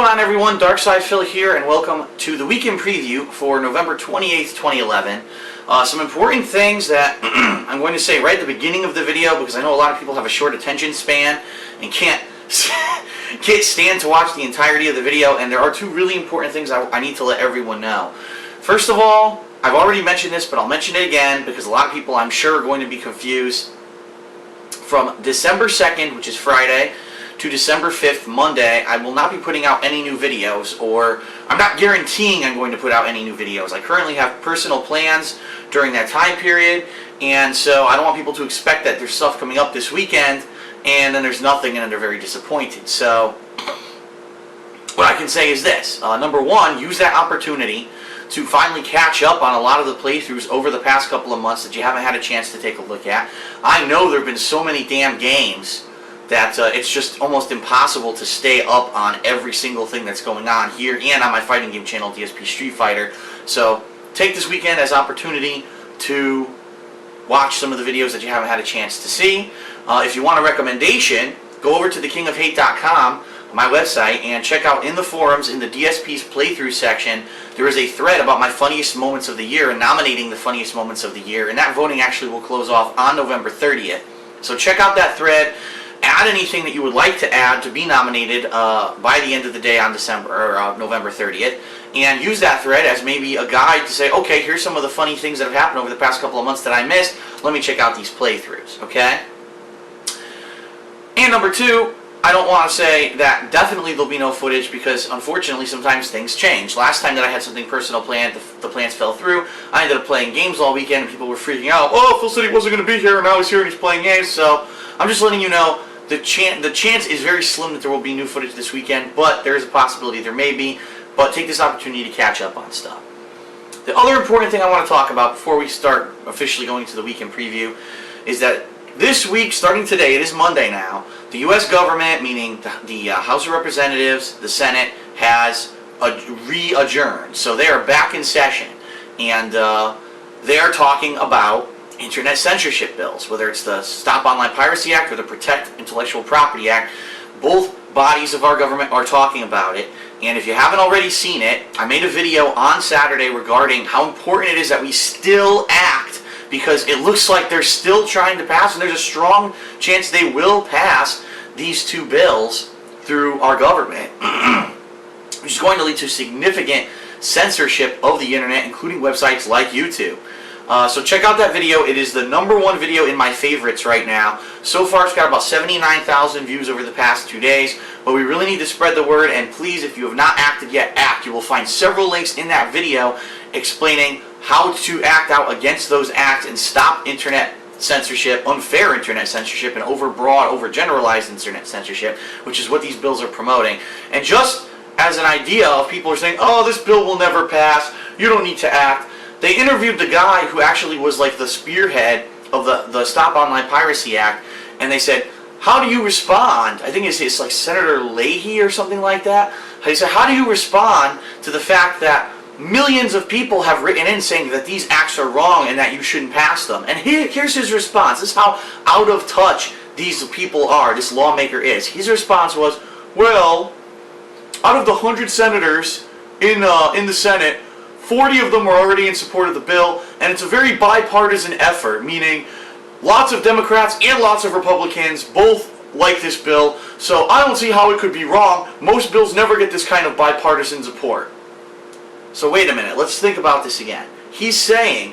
going on, everyone? Darkside Phil here, and welcome to the weekend preview for November 28th, 2011. Some important things that I'm going to say right at the beginning of the video, because I know a lot of people have a short attention span and can't stand to watch the entirety of the video, and there are two really important things I need to let everyone know. First of all, I've already mentioned this, but I'll mention it again because a lot of people, I'm sure, are going to be confused. From December 2nd, which is Friday, to December 5th, Monday, I will not be putting out any new videos, or I'm not guaranteeing I'm going to put out any new videos. I currently have personal plans during that time period, and so I don't want people to expect that there's stuff coming up this weekend, and then there's nothing, and then they're very disappointed. So, what I can say is this. Number one, use that opportunity to finally catch up on a lot of the playthroughs over the past couple of months that you haven't had a chance to take a look at. I know there have been so many damn games that it's just almost impossible to stay up on every single thing that's going on here and on my fighting game channel, DSP Street Fighter. So take this weekend as opportunity to watch some of the videos that you haven't had a chance to see. If you want a recommendation, go over to thekingofhate.com, my website, and check out in the forums, in the DSP's playthrough section, there is a thread about my funniest moments of the year and nominating the funniest moments of the year, and that voting actually will close off on November 30th. So check out that thread. Add anything that you would like to add to be nominated by the end of the day on November 30th, and use that thread as maybe a guide to say, okay, here's some of the funny things that have happened over the past couple of months that I missed. Let me check out these playthroughs, okay? And number two, I don't want to say that definitely there'll be no footage because, unfortunately, sometimes things change. Last time that I had something personal planned, the plans fell through. I ended up playing games all weekend, and people were freaking out. Oh, Phil said he wasn't going to be here, and now he's here and he's playing games. So I'm just letting you know the chance is very slim that there will be new footage this weekend, but there is a possibility there may be. But take this opportunity to catch up on stuff. The other important thing I want to talk about before we start officially going to the weekend preview is that this week, starting today, it is Monday now, the U.S. government, meaning the House of Representatives, the Senate, has re-adjourned. So they are back in session, and they are talking about internet censorship bills, whether it's the Stop Online Piracy Act or the Protect Intellectual Property Act. Both bodies of our government are talking about it, and if you haven't already seen it, I made a video on Saturday regarding how important it is that we still act, because it looks like they're still trying to pass, and there's a strong chance they will pass these two bills through our government, which is going to lead to significant censorship of the internet, including websites like YouTube. So check out that video. It is the #1 video in my favorites right now. So far it's got about 79,000 views over the past 2 days, but we really need to spread the word, and please, if you have not acted yet, act. You will find several links in that video explaining how to act out against those acts and stop internet censorship, unfair internet censorship, and overbroad, overgeneralized internet censorship, which is what these bills are promoting. And just as an idea of people are saying, oh, this bill will never pass, you don't need to act, they interviewed the guy who actually was like the spearhead of the Stop Online Piracy Act, and they said, how do you respond? I think it's like Senator Leahy or something like that. He said, how do you respond to the fact that millions of people have written in saying that these acts are wrong and that you shouldn't pass them? And here's his response. This is how out of touch these people are, this lawmaker is. His response was, well, out of the 100 senators in the Senate, 40 of them were already in support of the bill, and it's a very bipartisan effort, meaning lots of Democrats and lots of Republicans both like this bill, so I don't see how it could be wrong. Most bills never get this kind of bipartisan support. So wait a minute, let's think about this again. He's saying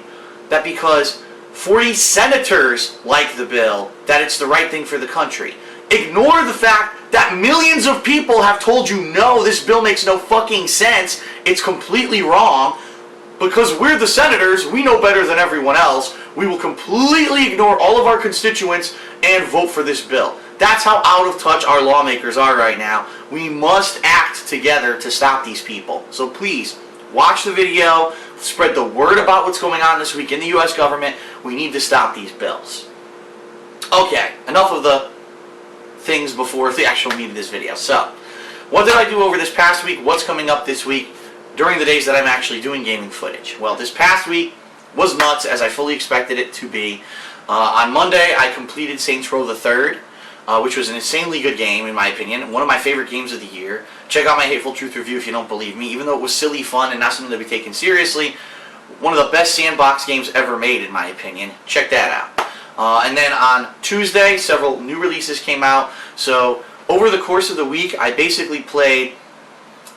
that because 40 senators like the bill, that it's the right thing for the country. Ignore the fact that millions of people have told you, no, this bill makes no fucking sense, it's completely wrong. Because we're the senators, we know better than everyone else, we will completely ignore all of our constituents and vote for this bill. That's how out of touch our lawmakers are right now. We must act together to stop these people. So please, watch the video, spread the word about what's going on this week in the U.S. government. We need to stop these bills. Okay, enough of the things before the actual meat of this video. So, what did I do over this past week? What's coming up this week during the days that I'm actually doing gaming footage? Well, this past week was nuts, as I fully expected it to be. On Monday, I completed Saints Row the Third, which was an insanely good game, in my opinion. One of my favorite games of the year. Check out my Hateful Truth review if you don't believe me. Even though it was silly fun and not something to be taken seriously, one of the best sandbox games ever made, in my opinion. Check that out. And then on Tuesday, several new releases came out. So over the course of the week, I basically played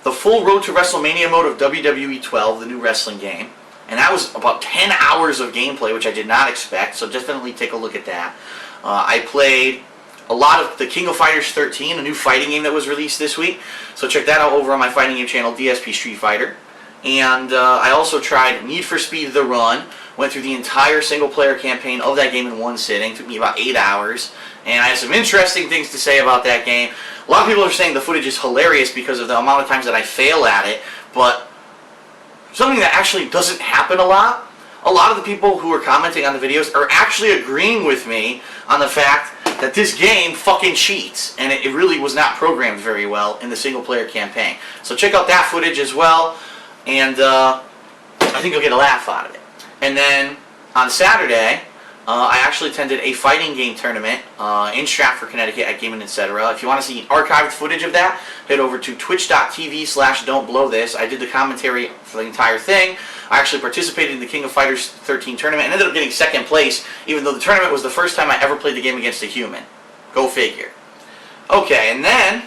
the full Road to WrestleMania mode of WWE 12, the new wrestling game. And that was about 10 hours of gameplay, which I did not expect, so definitely take a look at that. I played a lot of the King of Fighters 13, a new fighting game that was released this week. So check that out over on my fighting game channel, DSP Street Fighter. And I also tried Need for Speed The Run. Went through the entire single-player campaign of that game in one sitting. Took me about 8 hours. And I have some interesting things to say about that game. A lot of people are saying the footage is hilarious because of the amount of times that I fail at it. But something that actually doesn't happen a lot of the people who are commenting on the videos are actually agreeing with me on the fact that this game fucking cheats, and it really was not programmed very well in the single-player campaign. So check out that footage as well, and I think you'll get a laugh out of it. And then on Saturday, I actually attended a fighting game tournament in Stratford, Connecticut at Gaming Etc. If you want to see archived footage of that, head over to twitch.tv/don'tblowthis. I did the commentary for the entire thing. I actually participated in the King of Fighters 13 tournament and ended up getting second place, even though the tournament was the first time I ever played the game against a human. Go figure. Okay, and then,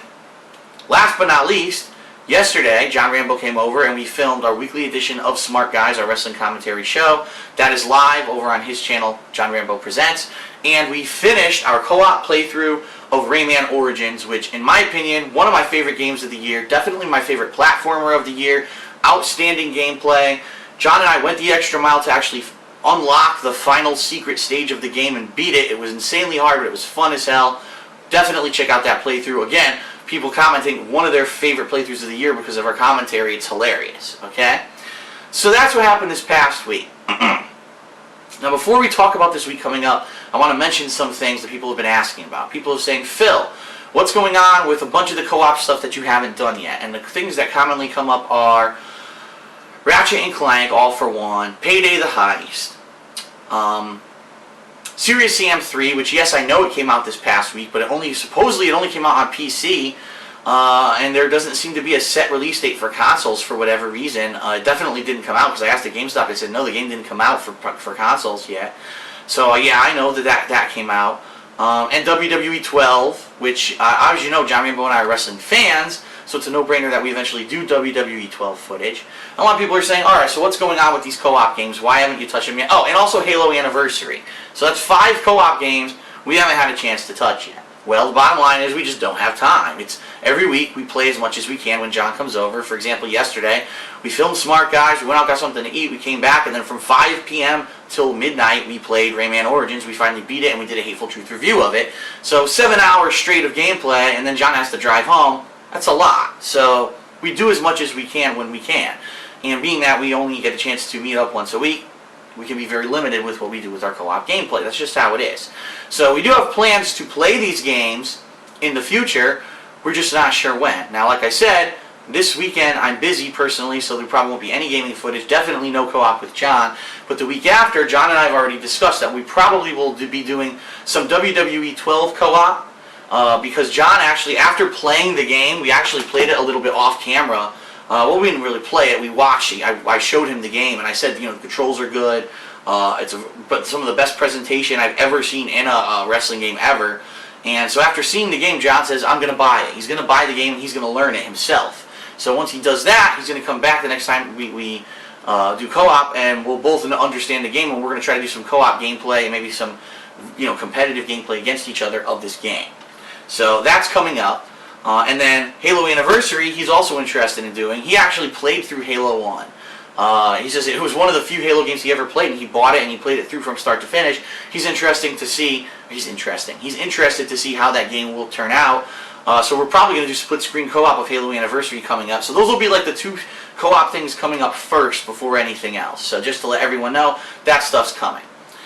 last but not least, yesterday, John Rambo came over and we filmed our weekly edition of Smart Guys, our wrestling commentary show. That is live over on his channel, John Rambo Presents. And we finished our co-op playthrough of Rayman Origins, which, in my opinion, one of my favorite games of the year. Definitely my favorite platformer of the year. Outstanding gameplay. John and I went the extra mile to actually unlock the final secret stage of the game and beat it. It was insanely hard, but it was fun as hell. Definitely check out that playthrough. Again, people commenting one of their favorite playthroughs of the year because of our commentary. It's hilarious, okay? So that's what happened this past week. Now, before we talk about this week coming up, I want to mention some things that people have been asking about. People are saying, Phil, what's going on with a bunch of the co-op stuff that you haven't done yet? And the things that commonly come up are Ratchet & Clank, All for One, Payday the Heist, Serious Sam 3, which, yes, I know it came out this past week, but supposedly it only came out on PC, and there doesn't seem to be a set release date for consoles for whatever reason. It definitely didn't come out, because I asked at GameStop, they said, no, the game didn't come out for consoles yet. So, yeah, I know that came out. And WWE 12, which, as you know, John Rambo and I are wrestling fans, so it's a no-brainer that we eventually do WWE 12 footage. A lot of people are saying, alright, so what's going on with these co-op games? Why haven't you touched them yet? Oh, and also Halo Anniversary. So that's 5 co-op games we haven't had a chance to touch yet. Well, the bottom line is we just don't have time. It's every week we play as much as we can when John comes over. For example, yesterday, we filmed Smart Guys, we went out, got something to eat, we came back, and then from 5 p.m. till midnight, we played Rayman Origins. We finally beat it, and we did a Hateful Truth review of it. So 7 hours straight of gameplay, and then John has to drive home. That's a lot. So we do as much as we can when we can. And being that we only get a chance to meet up once a week, we can be very limited with what we do with our co-op gameplay. That's just how it is. So we do have plans to play these games in the future. We're just not sure when. Now, like I said, this weekend I'm busy personally, so there probably won't be any gaming footage. Definitely no co-op with John. But the week after, John and I have already discussed that we probably will be doing some WWE 12 co-op. Because John actually, after playing the game, we actually played it a little bit off camera. Well, we didn't really play it. We watched it. I showed him the game, and I said, you know, the controls are good. But some of the best presentation I've ever seen in a wrestling game ever. And so after seeing the game, John says, I'm going to buy it. He's going to buy the game, and he's going to learn it himself. So once he does that, he's going to come back the next time we do co-op, and we'll both understand the game, and we're going to try to do some co-op gameplay and maybe some, you know, competitive gameplay against each other of this game. So that's coming up. And then Halo Anniversary, he's also interested in doing. He actually played through Halo 1. He says it was one of the few Halo games he ever played, and he bought it and he played it through from start to finish. He's interested to see how that game will turn out. So we're probably going to do split screen co-op of Halo Anniversary coming up. So those will be like the 2 co-op things coming up first before anything else. So just to let everyone know, that stuff's coming.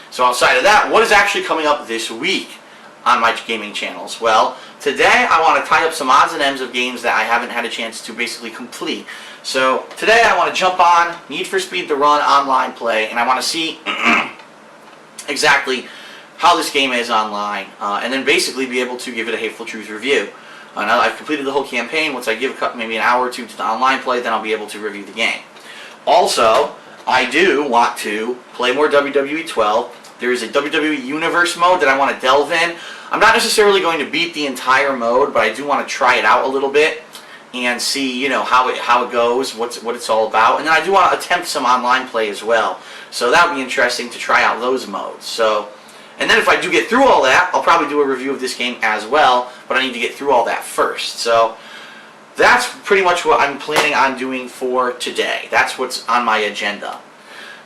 So outside of that, what is actually coming up this week on my gaming channels? Well, today I want to tie up some odds and ends of games that I haven't had a chance to basically complete. So today I want to jump on Need for Speed The Run online play, and I want to see exactly how this game is online, and then basically be able to give it a Hateful Truth review. Now that I've completed the whole campaign, once I give maybe an hour or two to the online play, then I'll be able to review the game. Also, I do want to play more WWE 12. There is a WWE Universe mode that I want to delve in. I'm not necessarily going to beat the entire mode, but I do want to try it out a little bit and see, you know, how it goes, what it's all about. And then I do want to attempt some online play as well. So that would be interesting to try out those modes. So, and then if I do get through all that, I'll probably do a review of this game as well, but I need to get through all that first. So that's pretty much what I'm planning on doing for today. That's what's on my agenda.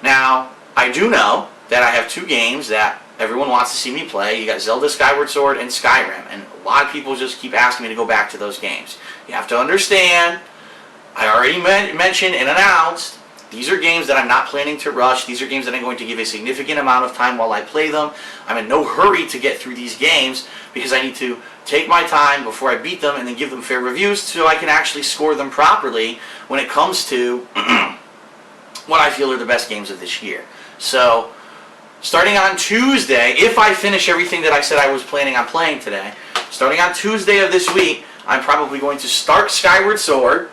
Now, I do know that I have two games that everyone wants to see me play. You got Zelda Skyward Sword and Skyrim, and a lot of people just keep asking me to go back to those games. You have to understand, I already mentioned and announced, these are games that I'm not planning to rush. These are games that I'm going to give a significant amount of time while I play them. I'm in no hurry to get through these games because I need to take my time before I beat them and then give them fair reviews so I can actually score them properly when it comes to what I feel are the best games of this year. So, starting on Tuesday, if I finish everything that I said I was planning on playing today, starting on Tuesday of this week, I'm probably going to start Skyward Sword.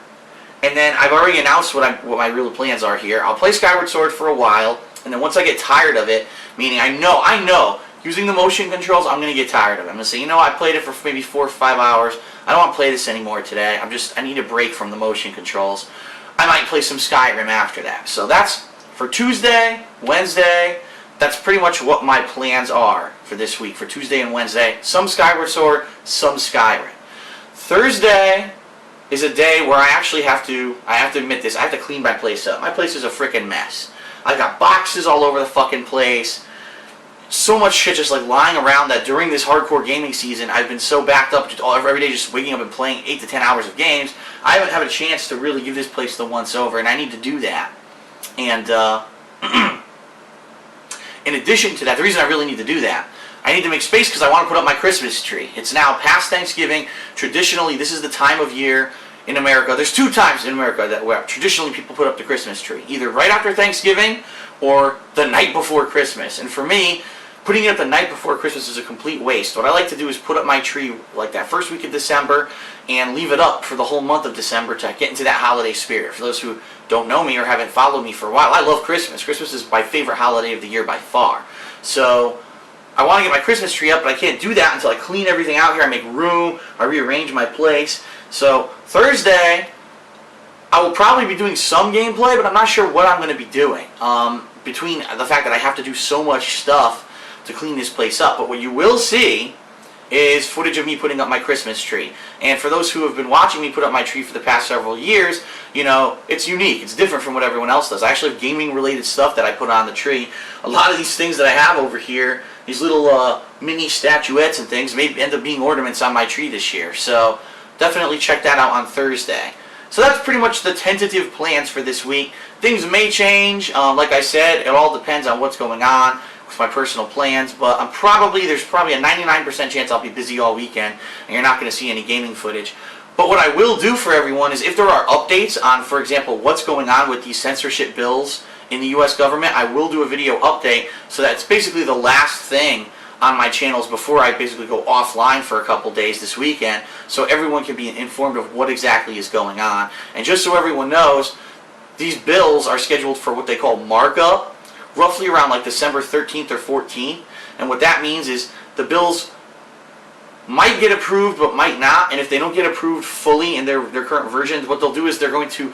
And then I've already announced what my real plans are here. I'll play Skyward Sword for a while, and then once I get tired of it, meaning I know, using the motion controls, I'm going to get tired of it. I'm going to say, you know, I played it for maybe 4 or 5 hours. I don't want to play this anymore today. I need a break from the motion controls. I might play some Skyrim after that. So that's for Tuesday, Wednesday. That's pretty much what my plans are for this week, for Tuesday and Wednesday. Some Skyward Sword, some Skyrim. Thursday is a day where I actually have to admit this, I have to clean my place up. My place is a freaking mess. I got boxes all over the fucking place. So much shit just like lying around that during this hardcore gaming season, I've been so backed up just every day just waking up and playing 8 to 10 hours of games. I haven't had a chance to really give this place the once over, and I need to do that. And in addition to that, the reason I really need to do that, I need to make space because I want to put up my Christmas tree. It's now past Thanksgiving. Traditionally, this is the time of year in America. There's 2 times in America that where traditionally people put up the Christmas tree. Either right after Thanksgiving or the night before Christmas. And for me, putting it up the night before Christmas is a complete waste. What I like to do is put up my tree like that first week of December and leave it up for the whole month of December to get into that holiday spirit. For those who don't know me or haven't followed me for a while, I love Christmas. Christmas is my favorite holiday of the year by far. So I want to get my Christmas tree up, but I can't do that until I clean everything out here. I make room, I rearrange my place. So Thursday, I will probably be doing some gameplay, but I'm not sure what I'm going to be doing. Between the fact that I have to do so much stuff to clean this place up. But what you will see is footage of me putting up my Christmas tree. And for those who have been watching me put up my tree for the past several years, you know, it's unique. It's different from what everyone else does. I actually have gaming-related stuff that I put on the tree. A lot of these things that I have over here, these little mini statuettes and things, may end up being ornaments on my tree this year. So definitely check that out on Thursday. So that's pretty much the tentative plans for this week. Things may change. Like I said, it all depends on what's going on with my personal plans, but there's probably a 99% chance I'll be busy all weekend and you're not going to see any gaming footage. But what I will do for everyone is if there are updates on, for example, what's going on with these censorship bills in the US government, I will do a video update, so that's basically the last thing on my channels before I basically go offline for a couple days this weekend, so everyone can be informed of what exactly is going on. And just so everyone knows, these bills are scheduled for what they call markup, roughly around like December 13th or 14th. And what that means is the bills might get approved but might not, and if they don't get approved fully in their current version, what they'll do is they're going to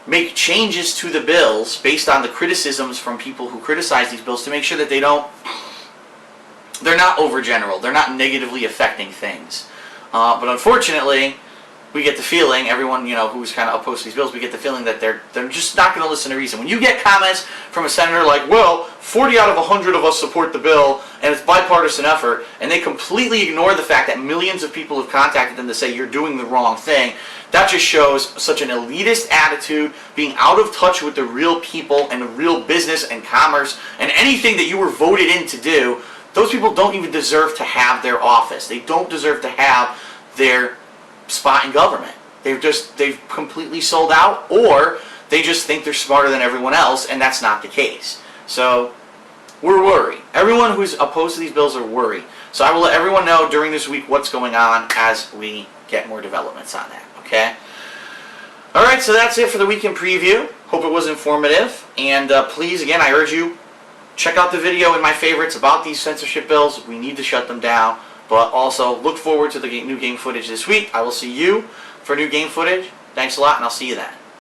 make changes to the bills based on the criticisms from people who criticize these bills to make sure that they're not overgeneral, they're not negatively affecting things. But unfortunately, we get the feeling, everyone who's kind of opposed to these bills, we get the feeling that they're just not going to listen to reason. When you get comments from a senator like, well, 40 out of 100 of us support the bill, and it's bipartisan effort, and they completely ignore the fact that millions of people have contacted them to say you're doing the wrong thing, that just shows such an elitist attitude, being out of touch with the real people and the real business and commerce and anything that you were voted in to do. Those people don't even deserve to have their office. They don't deserve to have their spot in government. They've completely sold out, or they just think they're smarter than everyone else, and that's not the case. So we're worried. Everyone who's opposed to these bills are worried. So I will let everyone know during this week what's going on as we get more developments on that, okay? Alright, so that's it for the weekend preview. Hope it was informative. And please, again, I urge you, check out the video in my favorites about these censorship bills. We need to shut them down. But also, look forward to the new game footage this week. I will see you for new game footage. Thanks a lot, and I'll see you then.